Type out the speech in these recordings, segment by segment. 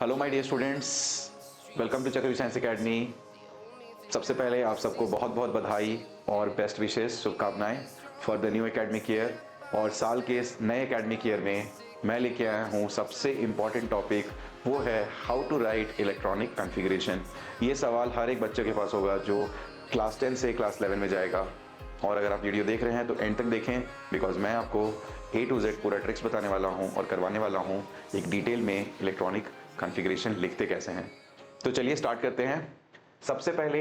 Hello my dear students, welcome to Chakravyuh science academy. सबसे पहले आप सबको बहुत बहुत बधाई और बेस्ट विशेस, शुभकामनाएं for the new academic year. और साल के इस नए एकेडमिक ईयर में मैं लेके आया हूँ सबसे इम्पॉर्टेंट टॉपिक, वो है how to write electronic configuration. ये सवाल हर एक बच्चे के पास होगा जो क्लास 10 से क्लास 11 में जाएगा। और अगर आप वीडियो देख रहे हैं तो एंड तक देखें, बिकॉज मैं आपको A to Z पूरा ट्रिक्स बताने वाला हूँ और करवाने वाला हूँ एक डिटेल में इलेक्ट्रॉनिक कॉन्फ़िगरेशन लिखते कैसे हैं। तो चलिए स्टार्ट करते हैं। सबसे पहले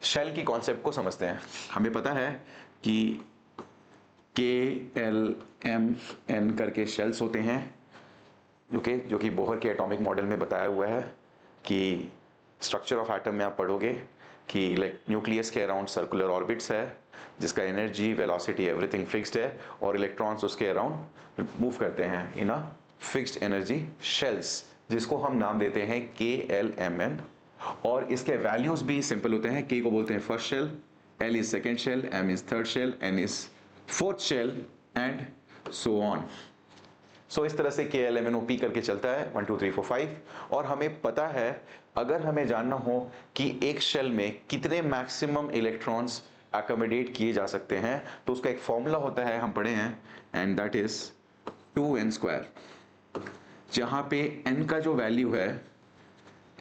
शेल की कॉन्सेप्ट को समझते हैं। हमें पता है कि KLMN करके शेल्स होते हैं, जो कि बोहर के एटॉमिक मॉडल में बताया हुआ है कि स्ट्रक्चर ऑफ एटम में आप पढ़ोगे कि न्यूक्लियस के अराउंड सर्कुलर ऑर्बिट्स है जिसका एनर्जी, वेलोसिटी, एवरीथिंग फिक्स्ड है और इलेक्ट्रॉन्स उसके अराउंड मूव करते हैं इन अ फिक्स्ड एनर्जी शेल्स, जिसको हम नाम देते हैं KLMN। और इसके वैल्यूज भी सिंपल होते हैं। K को बोलते हैं first shell, L is second shell, M is third shell, N is fourth shell and so on. So इस तरह से KLMNOP करके चलता है 1 2 3 4 5। और हमें पता है, अगर हमें जानना हो कि एक शेल में कितने मैक्सिमम इलेक्ट्रॉन्स अकोमोडेट किए जा सकते हैं, तो उसका एक फॉर्मूला होता है, हम पढ़े हैं, एंड दैट इज 2n², जहां पे n का जो वैल्यू है,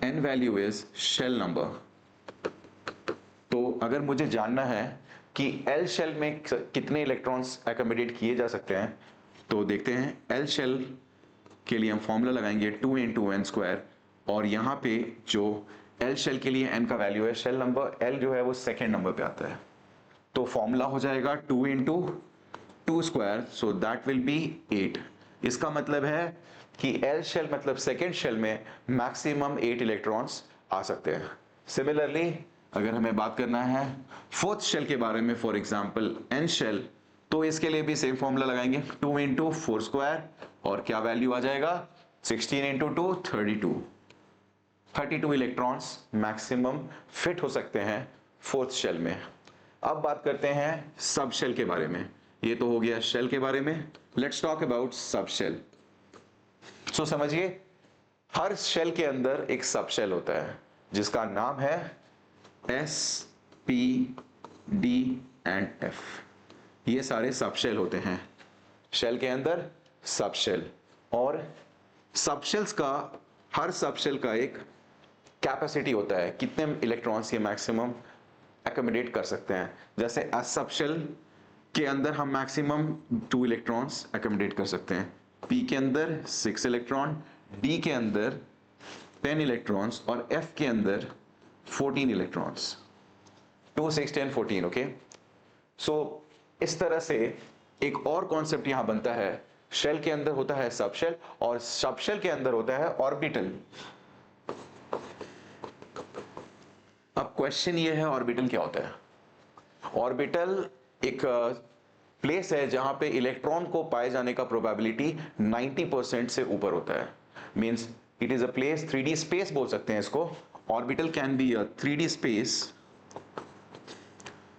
n value is shell number. तो अगर मुझे जानना है कि L शेल में कितने इलेक्ट्रॉन्स अकोमोडेट किए जा सकते हैं, तो देखते हैं। L शेल के लिए हम फॉर्मूला लगाएंगे 2n²। और यहाँ पे जो L शेल के लिए n का वैल्यू है, शेल नंबर L जो है वो सेकेंड नंबर पे आता है, तो फॉर्मूला हो जाएगा 2 × 2², सो दैट विल बी 8। इसका मतलब है कि L शेल मतलब सेकेंड शेल में मैक्सिमम 8 इलेक्ट्रॉन्स आ सकते हैं। सिमिलरली अगर हमें बात करना है फोर्थ शेल के बारे में, फॉर एग्जांपल N शेल, तो इसके लिए भी सेम फॉर्मूला लगाएंगे 2 × 4² और क्या वैल्यू आ जाएगा, 16 × 2 32 इलेक्ट्रॉन्स मैक्सिमम फिट हो सकते हैं फोर्थ शेल में। अब बात करते हैं सब शेल के बारे में। ये तो हो गया शेल के बारे में। Let's talk about sub shell. So समझिए, हर शेल के अंदर एक सब शेल होता है जिसका नाम है S, P, D and F। ये सारे सब शेल होते हैं शेल के अंदर, सब शेल। और सब शेल्स का, हर सब शेल का एक कैपेसिटी होता है, कितने इलेक्ट्रॉन्स ये मैक्सिमम अकोमोडेट कर सकते हैं। जैसे एस सब शेल के अंदर हम मैक्सिमम 2 इलेक्ट्रॉन्स अकोमोडेट कर सकते हैं, P के अंदर 6 इलेक्ट्रॉन, D के अंदर 10 इलेक्ट्रॉन्स और F के अंदर 14 इलेक्ट्रॉन्स। 2 6 10 14। ओके, सो इस तरह से एक और कॉन्सेप्ट यहां बनता है। शेल के अंदर होता है सब शेल और सब शेल के अंदर होता है ऑर्बिटल। अब क्वेश्चन ये है, ऑर्बिटल क्या होता है? ऑर्बिटल एक प्लेस है जहां पे इलेक्ट्रॉन को पाए जाने का प्रोबेबिलिटी 90% से ऊपर होता है। Means it is a place, 3D space बोल सकते हैं इसको। Orbital can be a 3D space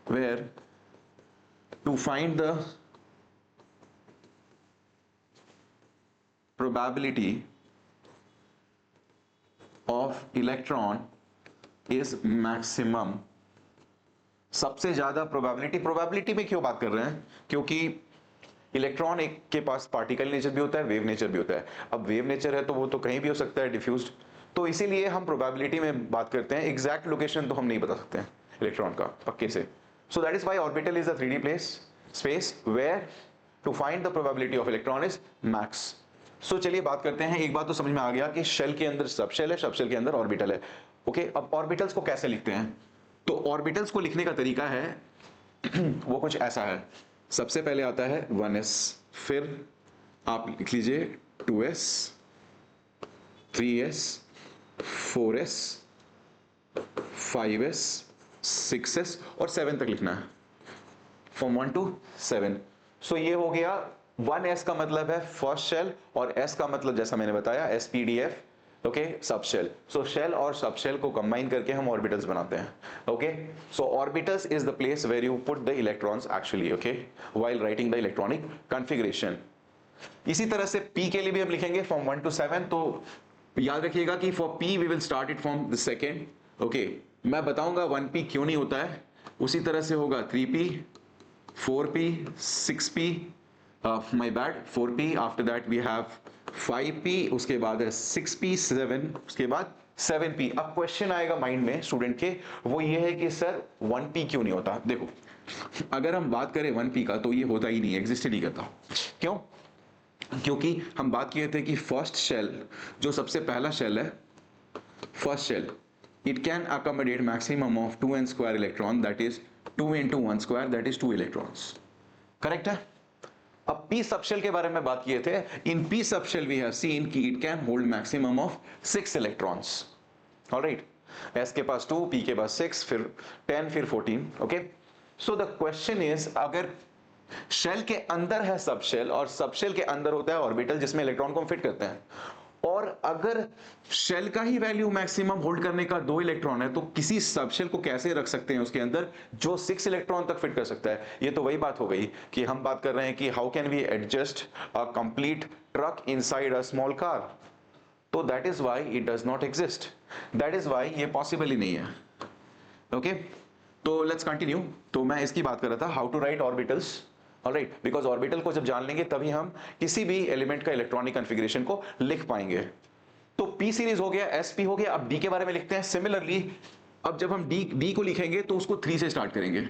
where to find the probability of electron is maximum। सबसे ज्यादा प्रोबेबिलिटी में क्यों बात कर रहे हैं? क्योंकि इलेक्ट्रॉन एक के पास पार्टिकल नेचर भी होता है, वेव नेचर भी होता है। अब वेव नेचर है तो वो तो कहीं भी हो सकता है, डिफ्यूज्ड, तो इसीलिए हम प्रोबेबिलिटी में बात करते हैं। एग्जैक्ट लोकेशन तो हम नहीं बता सकते हैं इलेक्ट्रॉन का पक्के से। So that is why orbital is a 3D place space where to find the probability of electron is max। सो चलिए बात करते हैं। एक बात तो समझ में आ गया कि शेल के अंदर सब शेल है, सब शेल के अंदर ऑर्बिटल है। ओके, अब ऑर्बिटल्स को कैसे लिखते हैं? तो ऑर्बिटल्स को लिखने का तरीका है वो कुछ ऐसा है। सबसे पहले आता है 1s, फिर आप लिख लीजिए 2s, 3s, 4s, 5s, 6s और 7 तक लिखना है, फ्रॉम 1 to 7। सो ये हो गया 1s का मतलब है फर्स्ट शेल और s का मतलब जैसा मैंने बताया SPDF, ओके, सब शेल। सो शेल और सब शेल को कंबाइन करके हम ऑर्बिटल्स बनाते हैं। Okay, so orbitals is the place where you put the electrons actually, okay, while writing the electronic configuration. इसी तरह से P के लिए भी हम लिखेंगे फ्रॉम 1 to 7। तो याद रखिएगा कि for p we will start it from the second, okay. मैं बताऊंगा 1p क्यों नहीं होता है। उसी तरह से होगा 3p, 4p, 6p, my bad 4p, after that we have 5p, उसके बाद है 6p, 7, उसके बाद 7p। अब क्वेश्चन आएगा माइंड में स्टूडेंट के, वो ये है कि सर 1p क्यों नहीं होता। देखो अगर हम बात करें 1p का तो ये होता ही नहीं, एग्जिस्ट ही नहीं करता। क्यों? क्योंकि हम बात किए थे कि फर्स्ट शेल, जो सबसे पहला शेल है, first shell, it can accommodate maximum of 2n square electron, that is 2 into 1 square, that is 2 electrons. Correct है। अब p सबशेल के बारे में बात किए थे। In p subshell we have seen कि it can hold maximum of 6 electrons. Alright, s के पास 2, p के पास 6, फिर 10, फिर 14। Okay, so the question is, अगर शेल के अंदर है सबशेल और सबशेल के अंदर होता है ऑर्बिटल जिसमें इलेक्ट्रॉन को हम फिट करते हैं, और अगर शेल का ही वैल्यू मैक्सिमम होल्ड करने का 2 इलेक्ट्रॉन है, तो किसी सबशेल को कैसे रख सकते हैं उसके अंदर जो 6 इलेक्ट्रॉन तक फिट कर सकता है। ये तो वही बात हो गई कि हम बात कर रहे हैं कि how can we adjust a complete truck inside a small car. तो that is why it does not exist, that is why ये पॉसिबल ही नहीं है। ओके, तो लेट्स कंटिन्यू। तो मैं इसकी बात कर रहा था, how to write orbitals. Alright, because orbital को जब जान लेंगे तभी हम किसी भी एलिमेंट का इलेक्ट्रॉनिक कॉन्फ़िगरेशन को लिख पाएंगे। तो p सीरीज हो गया, sp हो गया, अब d के बारे में लिखते हैं। सिमिलरली अब जब हम d को लिखेंगे तो उसको 3 से स्टार्ट करेंगे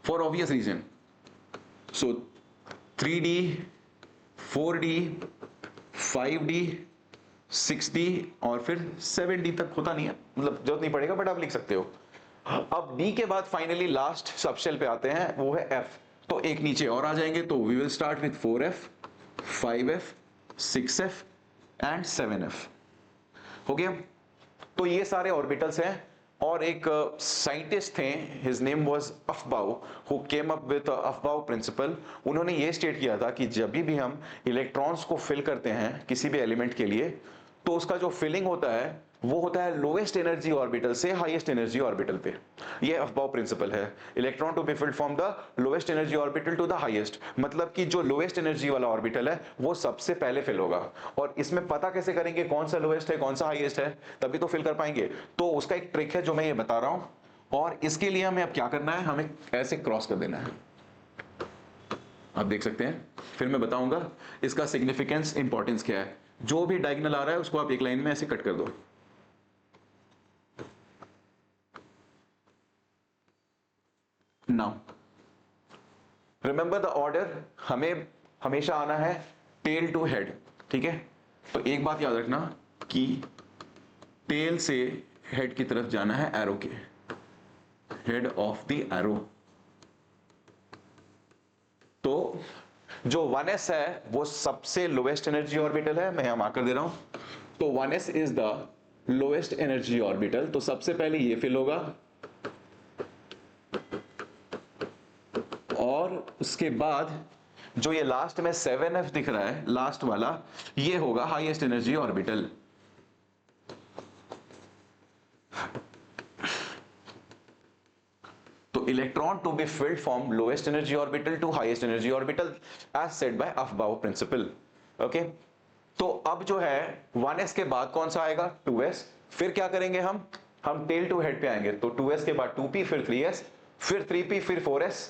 for obvious reason. So 3d, 4d, 5d, 6d और फिर 7d तक होता नहीं है, मतलब जरूरत नहीं पड़ेगा, बट आप लिख सकते हो। अब d के बाद फाइनली लास्ट सबशेल पे आते हैं, वो है f। तो एक नीचे और आ जाएंगे, तो we will start with 4f, 5f, 6f and 7f। हो गया। तो ये सारे ऑर्बिटल्स हैं, और एक साइंटिस्ट थे, his name was Aufbau, who came up with Aufbau principle. उन्होंने ये स्टेट किया था कि जब भी हम इलेक्ट्रॉन्स को फिल करते हैं किसी भी एलिमेंट के लिए, तो उसका जो फिलिंग होता है वो होता है लोएस्ट एनर्जी ऑर्बिटल से हाईएस्ट एनर्जी ऑर्बिटल पे। ये अफबाउ प्रिंसिपल है, electron to be filled from the lowest energy orbital to the highest. मतलब कि जो लोएस्ट एनर्जी वाला ऑर्बिटल है वो सबसे पहले फिल होगा। और इसमें पता कैसे करेंगे कौन सा लोएस्ट है कौन सा हाईएस्ट है, तभी तो फिल कर पाएंगे। तो उसका एक ट्रिक है जो मैं ये बता रहा हूं, और इसके लिए हमें अब क्या करना है, हमें ऐसे क्रॉस कर देना है। आप देख सकते हैं, फिर मैं बताऊंगा इसका सिग्निफिकेंस, इंपॉर्टेंस क्या है। जो भी डायगोनल आ रहा है उसको आप एक लाइन में ऐसे कट कर दो। नाउ रिमेंबर द ऑर्डर, हमें हमेशा आना है टेल टू हेड, ठीक है। तो एक बात याद रखना कि टेल से हेड की तरफ जाना है एरो के, हेड ऑफ द एरो। तो जो 1s है वो सबसे लोएस्ट एनर्जी ऑर्बिटल है, मैं यहां मार्क कर दे रहा हूं। तो 1s is the lowest energy orbital, तो सबसे पहले ये फिल होगा, और उसके बाद जो ये लास्ट में 7f दिख रहा है लास्ट वाला, ये होगा हाईएस्ट एनर्जी ऑर्बिटल। तो electron to be filled from lowest energy orbital to highest energy orbital as said by Aufbau principle. Okay, तो अब जो है 1s के बाद कौन सा आएगा, 2s। फिर क्या करेंगे हम टेल टू हेड पे आएंगे, तो 2s के बाद 2p, फिर 3s, फिर 3p, फिर 4s,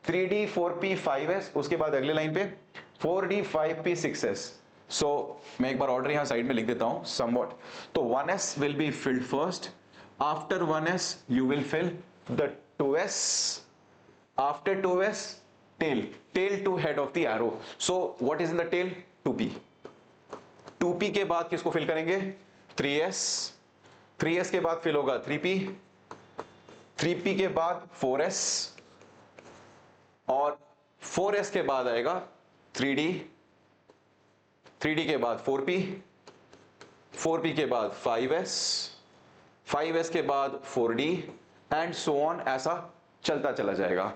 3d, 4p, 5s, उसके बाद अगले लाइन पे 4d, 5p, 6s। सो मैं एक बार ऑर्डर यहां साइड में लिख देता हूं समवॉट। तो 1s will be filled first, after 1s you will fill the 2s, after 2s tail to head of the arrow. So what is in the tail, 2p। 2p के बाद किसको fill करेंगे, 3s, 3s के बाद fill होगा 3p, 3p के बाद 4s, और 4s के बाद आएगा 3d, 3d के बाद 4p, 4p के बाद 5s, 5s के बाद 4d एंड सो ऑन, ऐसा चलता चला जाएगा।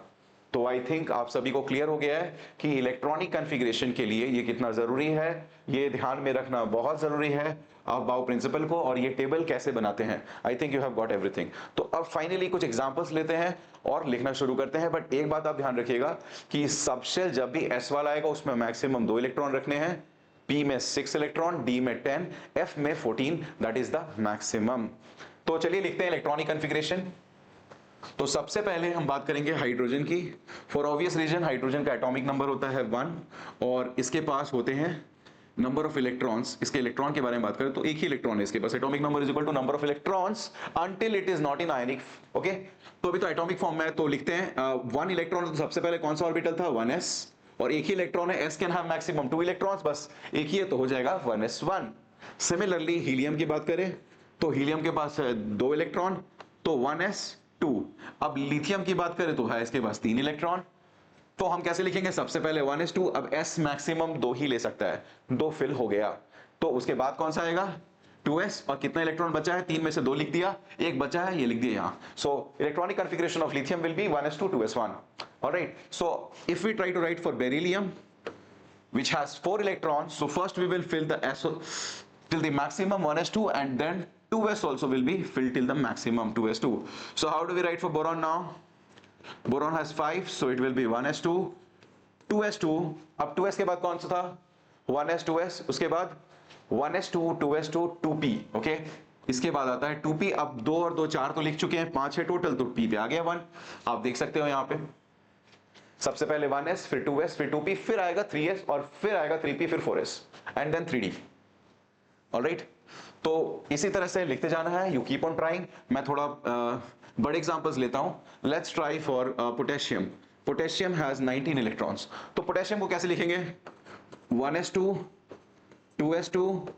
तो आई थिंक आप सभी को क्लियर हो गया है कि इलेक्ट्रॉनिक कॉन्फ़िगरेशन के लिए ये कितना जरूरी है, ये ध्यान में रखना बहुत जरूरी है अफबाउ प्रिंसिपल को, और ये टेबल कैसे बनाते हैं। I think you have got everything. तो अब फाइनली कुछ एग्जांपल्स लेते हैं और लिखना शुरू करते हैं। बट एक बात आप ध्यान रखिएगा कि सबशेल जब भी s वाला आएगा उसमें मैक्सिमम 2 इलेक्ट्रॉन रखने हैं, P में 6 इलेक्ट्रॉन, D में 10, F में 14, दैट इज द मैक्सिमम। तो चलिए लिखते हैं इलेक्ट्रॉनिक कॉन्फ़िगरेशन। तो सबसे पहले हम बात करेंगे हाइड्रोजन की। फॉर ऑब्वियस रीजन हाइड्रोजन का एटॉमिक नंबर होता है 1 और इसके पास होते हैं नंबर ऑफ इलेक्ट्रॉन्स। इसके इलेक्ट्रॉन के बारे में बात करें तो एक ही इलेक्ट्रॉन है इसके पास। Atomic number is equal to number of electrons until it is not in ionic. Okay, तो अभी तो एटॉमिक फॉर्म में है, तो लिखते हैं 1 इलेक्ट्रॉन। तो सबसे पहले कौन सा ऑर्बिटल था, 1s, और एक ही इलेक्ट्रॉन है, s can have maximum 2 electrons, बस एक ही है तो हो जाएगा 1s1। सिमिलरली हीलियम की बात करें तो हीलियम के पास है 2 इलेक्ट्रॉन, तो 1s2। अब लिथियम की बात करें तो है इसके पास 3 इलेक्ट्रॉन, तो हम कैसे लिखेंगे, सबसे पहले 1s2, अब s मैक्सिमम 2 ही ले सकता है, 2 फिल हो गया, तो उसके बाद कौन सा आएगा 2s, और कितना इलेक्ट्रॉन बचा है, 3 में से 2 लिख दिया, एक बचा है ये लिख दिया यहां। So electronic configuration of lithium will be 1s2 2s1। Alright, so if we try to write for beryllium which has 4 electrons, so first we will fill the s till the maximum 1s2 and then 2s also will be filled till the maximum 2s2. So how do we write for boron now? Boron has 5, so it will be 1s2 2s2। अब 2s के बाद कौन सा था, 1s 2s, उसके बाद 1s2 2s2 2p। Okay, इसके बाद आता है 2p। अब 2 और 2 4 तो लिख चुके हैं, 5 है टोटल, तो p पे आ गया 1। आप देख सकते हो यहाँ पे सबसे पहले 1s, फिर 2s, फिर 2p, फिर आएगा 3s, और फिर आएगा 3p, फिर 4s and then 3d। Alright, तो इसी तरह से लिखते जाना है, यू कीप ऑन ट्राइंग। मैं थोड़ा बड़े एग्जांपल्स लेता हूं। Let's try for potassium. Potassium has 19 electrons, तो पोटेशियम को कैसे लिखेंगे, 1s2 2s2,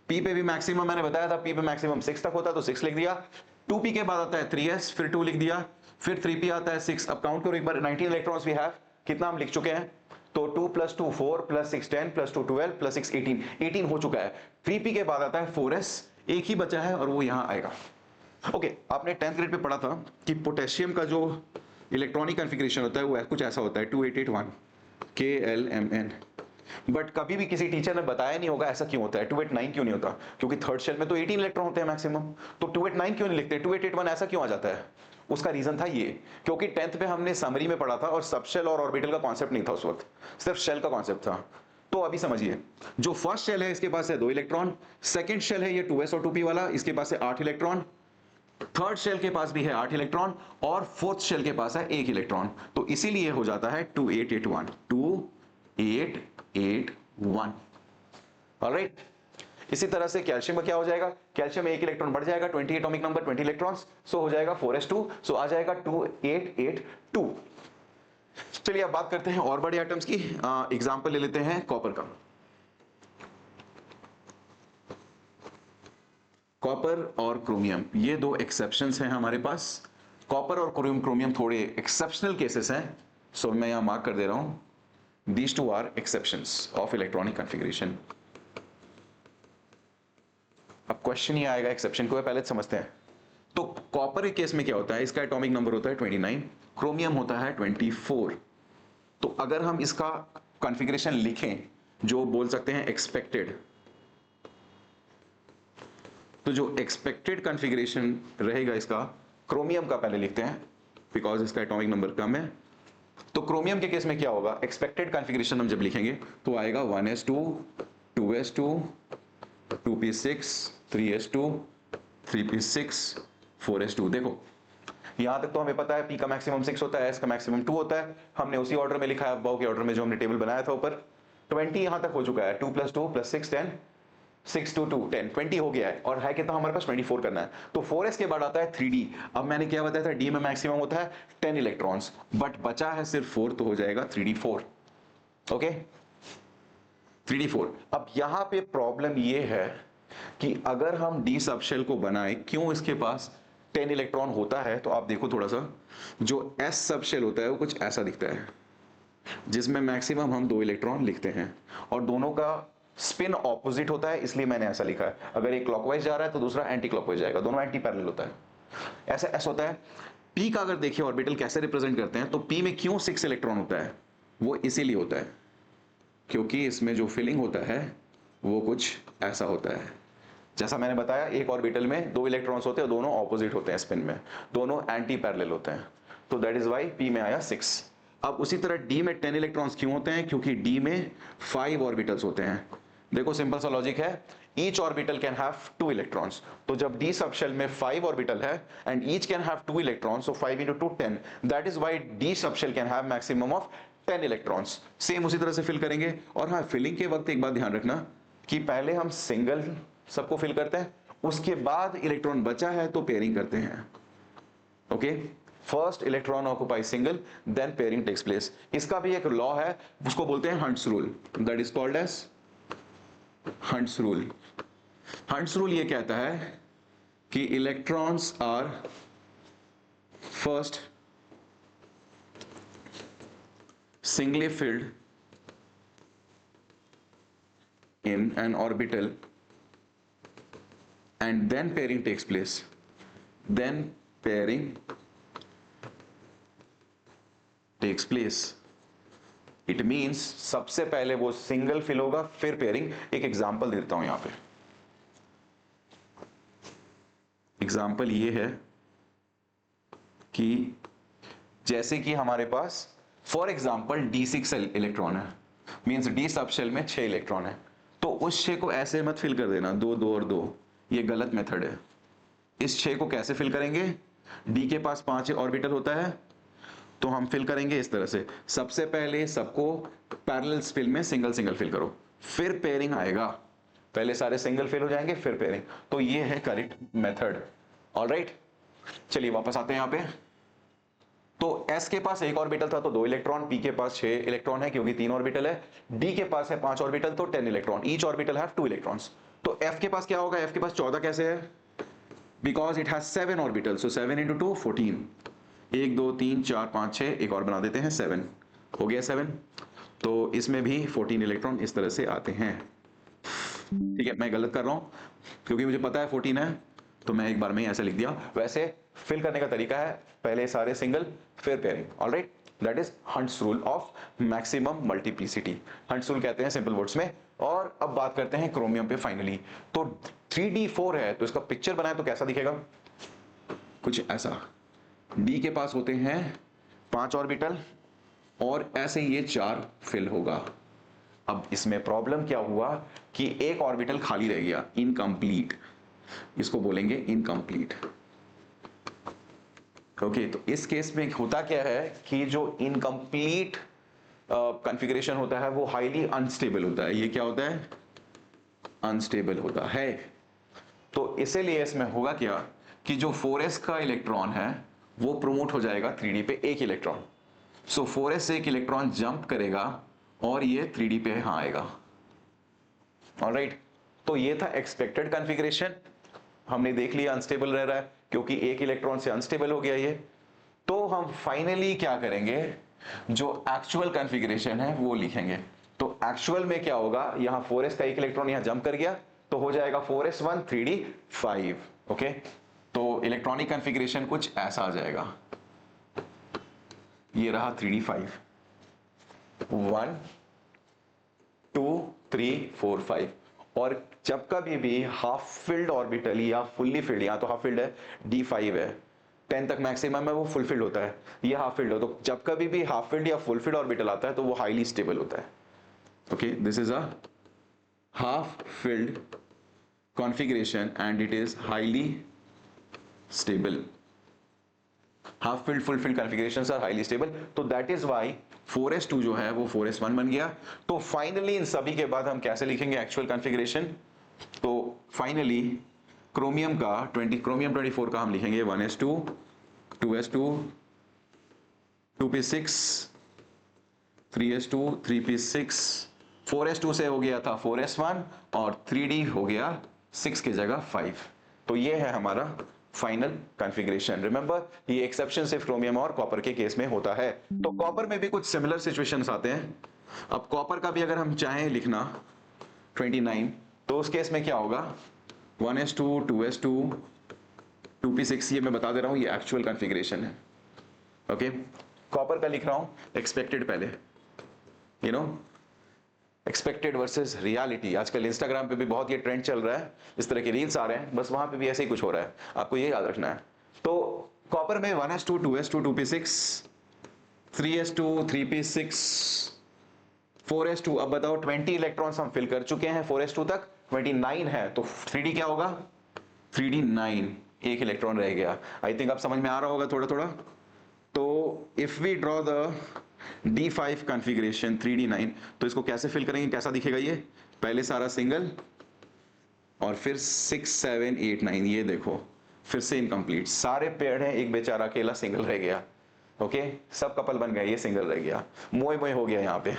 p पे भी मैक्सिमम मैंने बताया था, p पे मैक्सिमम 6 तक होता है तो 6 लिख दिया। 2p के बाद आता है 3s, फिर 2 लिख दिया, फिर 3p आता है 6। अब काउंट करो एक बार, 19 इलेक्ट्रॉन्स वी हैव, कितना हम लिख चुके हैं, तो 2 + 2 4 + 6 10 + 2 12 + 6 18, 18 हो चुका है। 3p के बाद आता है 4s, एक ही बचा है और वो यहां आएगा। ओके, आपने 10th ग्रेड पे पढ़ा था कि पोटेशियम का जो इलेक्ट्रॉनिक कॉन्फ़िगरेशन होता है वो कुछ ऐसा होता है 2881 KLMN, बट कभी भी किसी टीचर ने बताया नहीं होगा ऐसा क्यों होता है, 289 क्यों नहीं होता, क्योंकि थर्ड शेल में तो 18 इलेक्ट्रॉन होते हैं मैक्सिमम, तो 289 क्यों नहीं लिखते, 2881 ऐसा क्यों आ जाता है। उसका रीजन था ये, क्योंकि 10th पे हमने समरी में पढ़ा था और सब शेल और ऑर्बिटल का कॉन्सेप्ट नहीं था उस वक्त, सिर्फ शेल का कॉन्सेप्ट था। तो अभी समझिए, जो फर्स्ट शेल है इसके पास है 2 इलेक्ट्रॉन, सेकंड शेल है ये 2s और 2p वाला, इसके पास है 8 इलेक्ट्रॉन, थर्ड शेल के पास भी है 8 इलेक्ट्रॉन, और फोर्थ शेल के पास है 1 इलेक्ट्रॉन, तो इसीलिए हो जाता है 2881 2881। ऑलराइट, इसी तरह से कैल्शियम का क्या हो जाएगा, कैल्शियम में 1 इलेक्ट्रॉन बढ़ जाएगा, 20 एटॉमिक नंबर 20 इलेक्ट्रॉन्स, सो हो जाएगा 4s2, सो आ जाएगा 2882। चलिए अब बात करते हैं और बड़े एटम्स की। एग्जांपल ले लेते हैं कॉपर का। कॉपर और क्रोमियम, ये दो एक्सेप्शंस हैं हमारे पास। कॉपर और क्रोमियम थोड़े एक्सेप्शनल केसेस हैं, सो मैं यहां मार्क कर दे रहा हूं, these two are exceptions of electronic configuration. अब क्वेश्चन ये आएगा एक्सेप्शन को, पहले समझते हैं। तो कॉपर के केस में क्या होता है, इसका एटॉमिक नंबर होता है 29, क्रोमियम होता है 24। तो अगर हम इसका कॉन्फ़िगरेशन लिखें जो बोल सकते हैं एक्सपेक्टेड, तो जो एक्सपेक्टेड कॉन्फ़िगरेशन रहेगा इसका, क्रोमियम का पहले लिखते हैं बिकॉज इसका एटॉमिक नंबर कम है। तो क्रोमियम के केस में क्या होगा, एक्सपेक्टेड कॉन्फ़िगरेशन हम जब लिखेंगे तो आएगा 1s2 2s2 2p6 3s2 3p6 4s2। देखो यहां तक तो हमें पता है p का मैक्सिमम 6 होता है, s का मैक्सिमम 2 होता है, हमने उसी ऑर्डर में लिखा है, अबव के ऑर्डर में जो हमने टेबल बनाया था ऊपर। 20 यहां तक हो चुका है, 2 + 2 + 6 10 6 2 2 10 20 हो गया है, और है कितना हमारे पास 24 करना है। तो 4s के बाद आता है 3d। अब मैंने क्या बताया था, d में मैक्सिमम होता है 10 इलेक्ट्रॉन्स, बट बचा है सिर्फ 4, तो हो जाएगा 3d4। Okay 3d4। अब यहां पे प्रॉब्लम ये है कि अगर हम d सबशेल को बनाएं, क्यों इसके पास 10 इलेक्ट्रॉन होता है, तो आप देखो थोड़ा सा, जो s सबशेल होता है वो कुछ ऐसा दिखता है, जिसमें मैक्सिमम हम 2 इलेक्ट्रॉन लिखते हैं, और दोनों का स्पिन ऑपोजिट होता है, इसलिए मैंने ऐसा लिखा है। अगर एक क्लॉकवाइज जा रहा है तो दूसरा एंटी क्लॉकवाइज जाएगा, दोनों एंटी पैरेलल होता है, ऐसा ऐसा होता है। p का अगर देखिए ऑर्बिटल कैसे रिप्रेजेंट करते हैं, तो p में क्यों 6 इलेक्ट्रॉन होता है, वो इसीलिए होता है क्योंकि इसमें जो फिलिंग होता है वो कुछ ऐसा होता है। जैसा मैंने बताया, एक ऑर्बिटल में 2 इलेक्ट्रॉन्स होते हैं, दोनों ऑपोजिट होते हैं स्पिन में, दोनों एंटी पैरेलल होते हैं, तो दैट इज व्हाई p में आया 6। अब उसी तरह d में 10 इलेक्ट्रॉन्स क्यों होते हैं, क्योंकि d में 5 ऑर्बिटल्स होते हैं, देखो सिंपल सा लॉजिक है, each orbital can have 2 electrons, तो जब डी सब शेल में 5 ऑर्बिटल है and each can have 2 electrons, so 5 into 2 10, that is why d sub shell can have maximum of 10 electrons. Same उसी तरह से फिल करेंगे। और हाँ, फिलिंग के वक्त एक बात ध्यान रखना कि पहले हम सिंगल सबको फिल करते हैं, उसके बाद इलेक्ट्रॉन बचा है तो पेयरिंग करते हैं। Okay, first electron occupy single, then pairing takes place. इसका भी एक लॉ है, उसको बोलते हैं Hund's rule, that is called as Hund's rule. Hund's rule ये कहता है कि electrons are first singly filled in an orbital and then pairing takes place, then pairing takes place. It means सबसे पहले वो सिंगल फिल होगा फिर pairing. एक एग्जांपल देता हूं यहां पे। एग्जांपल ये है कि जैसे कि हमारे पास फॉर एग्जाम्पल D6 इलेक्ट्रॉन है, मीन्स डी सब शेल में 6 इलेक्ट्रॉन है, तो उस 6 को ऐसे मत फिल कर देना 2 2 और 2, ये गलत मेथड है। इस 6 को कैसे फिल करेंगे, डी के पास 5 ऑर्बिटल होता है, तो हम फिल करेंगे इस तरह से। सबसे पहले सबको पैरेलल फिल में सिंगल सिंगल फिल करो, फिर पेयरिंग आएगा। पहले सारे सिंगल फिल हो जाएंगे फिर पेयरिंग, तो ये है करेक्ट मेथड। ऑलराइट, चलिए वापस आते हैं यहां पे। तो S के पास 1 ऑर्बिटल था तो 2 इलेक्ट्रॉन, P के पास 6 इलेक्ट्रॉन है क्योंकि 3 ऑर्बिटल है, D के पास है 5 ऑर्बिटल तो 10 electron, each orbital have 2 electrons. तो F के पास क्या होगा, F के पास 14 कैसे है, because it has 7 orbital, so 7 into 2 14, 1 2 3 4 5 6, एक और बना देते हैं 7, हो गया 7। तो इसमें भी 14 इलेक्ट्रॉन इस तरह से आते हैं। ठीक है, मैं गलत कर रहा हूं क्योंकि मुझे पता है 14 है, तो मैं एक बार में ही ऐसे लिख दिया। वैसे फिल करने का तरीका है पहले सारे सिंगल फिर pairing. Alright, that is hunts rule of maximum multiplicity, hunts rule कहते हैं सिंपल वर्ड्स में। और अब बात करते हैं क्रोमियम पे फाइनली। तो 3d4 है तो इसका पिक्चर बनाए तो कैसा दिखेगा, कुछ ऐसा। डी के पास होते हैं 5 ऑर्बिटल और ऐसे ये 4 फिल होगा। अब इसमें प्रॉब्लम क्या हुआ कि एक ऑर्बिटल खाली रह गया, इनकम्प्लीट, इसको बोलेंगे इनकम्प्लीट। ओके, तो इस केस में होता क्या है कि जो इनकम्प्लीट कॉन्फ़िगरेशन होता है वो हाईली अनस्टेबल होता है। ये क्या होता है, अनस्टेबल होता है। तो इसीलिए इसमें होगा क्या कि जो 4s का इलेक्ट्रॉन है वो प्रोमोट हो जाएगा 3d पे 1 इलेक्ट्रॉन। सो 4s से 1 इलेक्ट्रॉन जंप करेगा और ये 3d पे यहां आएगा। ऑलराइट, तो ये था एक्सपेक्टेड कॉन्फ़िगरेशन। हमने देख लिया अनस्टेबल रह रहा है क्योंकि 1 इलेक्ट्रॉन से अनस्टेबल हो गया ये। तो हम फाइनली क्या करेंगे, जो एक्चुअल कॉन्फ़िगरेशन है वो लिखेंगे। तो एक्चुअल में क्या होगा, यहां 4s का 1 इलेक्ट्रॉन यहां जंप कर गया तो हो जाएगा 4s1 3d 5। ओके, तो इलेक्ट्रॉनिक कॉन्फ़िगरेशन कुछ ऐसा आ जाएगा, ये रहा 3d 5, 1 2 3 4 5। और जब कभी भी हाफ फिल्ड ऑर्बिटल या फुल्ली फिल्ड, यहां तो हाफ फिल्ड है, D5 है, 10 तक मैक्सिमम है, वो फुल फिल्ड होता है, ये हाफ फिल्ड हो, तो जब कभी भी हाफ फिल्ड या फुल फिल्ड ऑर्बिटल आता है तो वो हाईली स्टेबल होता है। Okay, this is a half filled configuration and it is highly stable. Half filled full filled configurations are highly stable, तो दैट इज व्हाई 4s2 जो है वो 4s1 बन गया। तो फाइनली इन सभी के बाद हम कैसे लिखेंगे एक्चुअल कॉन्फ़िगरेशन, तो फाइनली क्रोमियम का क्रोमियम 24 का हम लिखेंगे 1s2 2s2 2p6 3s2 3p6, 4s2 से हो गया था 4s1 और 3d हो गया 6 की जगह 5। तो ये है हमारा फाइनल कॉन्फ़िगरेशन। रिमेंबर, ये एक्सेप्शन सिर्फ क्रोमियम और कॉपर के केस में होता है। तो कॉपर में भी कुछ सिमिलर सिचुएशंस आते हैं। अब कॉपर का भी अगर हम चाहें लिखना 29, तो उस केस में क्या होगा, 1s2 2s2 2p6, ये मैं बता दे रहा हूं, ये एक्चुअल कॉन्फ़िगरेशन है। ओके, कॉपर का लिख रहा हूं एक्सपेक्टेड पहले, you know, expected versus reality. आजकल इंस्टाग्राम पे भी बहुत ये ट्रेंड चल रहा है, इस तरह के रील्स आ रहे हैं, बस वहां पे भी ऐसे ही कुछ हो रहा है, आपको ये याद रखना है। तो कॉपर में 1s2 2s2 2p6 3s2 3p6 4s2, अब बताओ 20 इलेक्ट्रॉन्स हम फिल कर चुके हैं 4s2 तक, 29 है, तो 3d क्या होगा, 3d 9, एक इलेक्ट्रॉन रह गया। आई थिंक अब समझ में आ रहा होगा थोड़ा थोड़ा। तो if we draw the D5 configuration 3d9, तो इसको कैसे फिल करेंगे, कैसा दिखेगा ये, पहले सारा सिंगल और फिर 6 7 8 9, ये देखो फिर से इनकम्प्लीट, सारे पेड़ हैं, एक बेचारा अकेला सिंगल रह गया। ओके, सब कपल बन गए, ये सिंगल रह गया, मोए मोए हो गया यहाँ पे।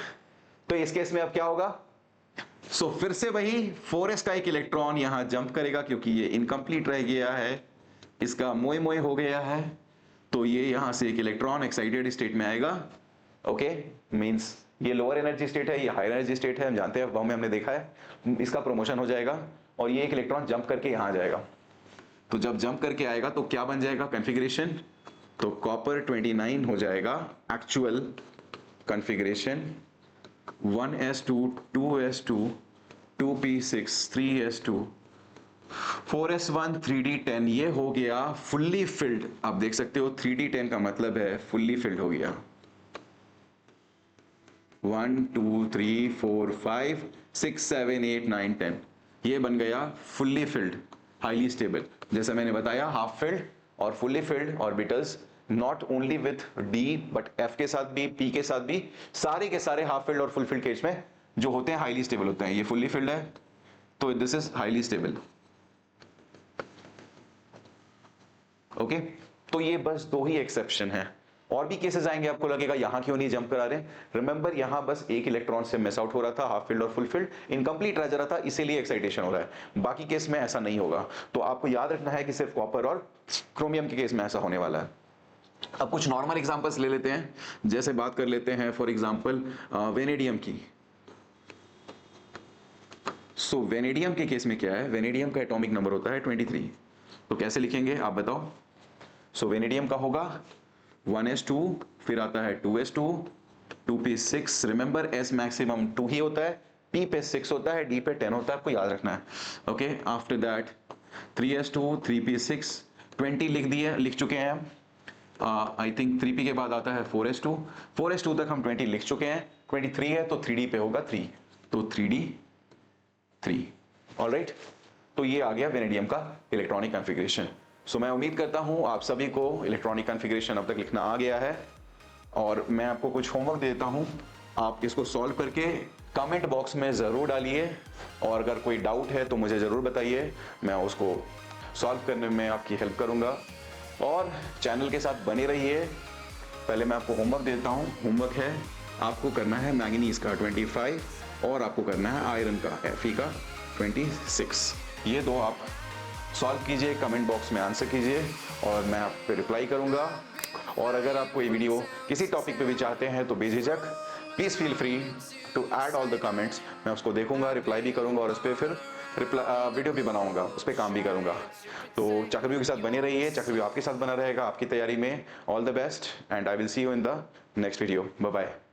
तो इस केस में अब क्या होगा, सो फिर से वही 4s का एक इलेक्ट्रॉन यहां जंप करेगा क्योंकि ये इनकम्प्लीट रह गया है, इसका मोए मोए हो गया है, तो ये यहां से एक इलेक्ट्रॉन एक्साइटेड स्टेट में आएगा। ओके, मींस ये लोअर एनर्जी स्टेट है, ये हायर एनर्जी स्टेट है, हम जानते हैं, में हमने देखा है, इसका प्रमोशन हो जाएगा और ये एक इलेक्ट्रॉन जंप करके यहां जाएगा। तो जब जंप करके आएगा तो क्या बन जाएगा कॉन्फ़िगरेशन, तो कॉपर 29 हो जाएगा actual configuration, 1s2 2s2 2p6 3s2 4s1 3d10, ये हो गया फुल्ली फिल्ड। आप देख सकते हो 3d10 का मतलब है फुल्ली फिल्ड हो गया। 1 2 3 4 5 6 7 8 9 10, ये बन गया फुल्ली फिल्ड हाईली स्टेबल। जैसे मैंने बताया हाफ फिल्ड और fully filled orbitals not only with D but F के साथ भी, पी के साथ भी, सारे के सारे हाफ फिल्ड और फुल फिल्ड केस में जो होते हैं हाईली स्टेबल होते हैं। ये फुल्ली फिल्ड है तो this is highly stable. Okay, तो ये बस दो ही एक्सेप्शन है, और भी केसेस आएंगे, आपको लगेगा यहां क्यों नहीं जंप करा रहे। रिमेंबर यहां बस एक इलेक्ट्रॉन से मिस आउट हो रहा था, हाफ फील्ड और फुल फील्ड इनकम्प्लीट रह जा रहा था, इसीलिए एक्साइटेशन हो रहा है। बाकी केस में ऐसा नहीं होगा, तो आपको याद रखना है कि सिर्फ कॉपर और क्रोमियम के केस में ऐसा होने वाला है। अब कुछ नॉर्मल एग्जांपल्स ले लेते हैं, जैसे बात कर लेते हैं फॉर एग्जांपल वेनेडियम की। सो वेनेडियम के केस में क्या है, वेनेडियम का एटॉमिक नंबर होता है 23, तो कैसे लिखेंगे आप बताओ। सो वेनेडियम का होगा 1s2, फिर आता है 2s2 2p6, remember s maximum 2 ही होता है, p पे 6 होता है, d पे 10 होता है, आपको याद रखना है। Okay, after that 3s2 3p6 20 लिख चुके हैं हम। आई थिंक 3p के बाद आता है 4s2 तक हम 20 लिख चुके हैं, 23 है तो 3d पे होगा 3, तो 3d 3। ऑलराइट, तो ये आ गया वेनेडियम का इलेक्ट्रॉनिक कॉन्फ़िगरेशन। सो मैं उम्मीद करता हूं आप सभी को इलेक्ट्रॉनिक कॉन्फ़िगरेशन अब तक लिखना आ गया है, और मैं आपको कुछ होमवर्क देता हूं, आप इसको सॉल्व करके कमेंट बॉक्स में ज़रूर डालिए, और अगर कोई डाउट है तो मुझे ज़रूर बताइए, मैं उसको सॉल्व करने में आपकी हेल्प करूंगा। और चैनल के साथ बने रहिए। पहले मैं आपको होमवर्क देता हूं, होमवर्क है आपको करना है मैंगनीज का 25 और आपको करना है आयरन का Fe का 26। ये दो आप सॉल्व कीजिए, कमेंट बॉक्स में आंसर कीजिए और मैं आप पे रिप्लाई करूंगा। और अगर आप कोई वीडियो किसी टॉपिक पे भी चाहते हैं तो बेझिझक please feel free to add all the comments, मैं उसको देखूंगा, रिप्लाई भी करूंगा और उस पर फिर वीडियो भी बनाऊंगा, उस पर काम भी करूंगा। तो चक्रव्यूह के साथ बने रहिए, चक्रव्यूह आपके साथ बना रहेगा आपकी तैयारी में। All the best and I will see you in the next video. Bye bye.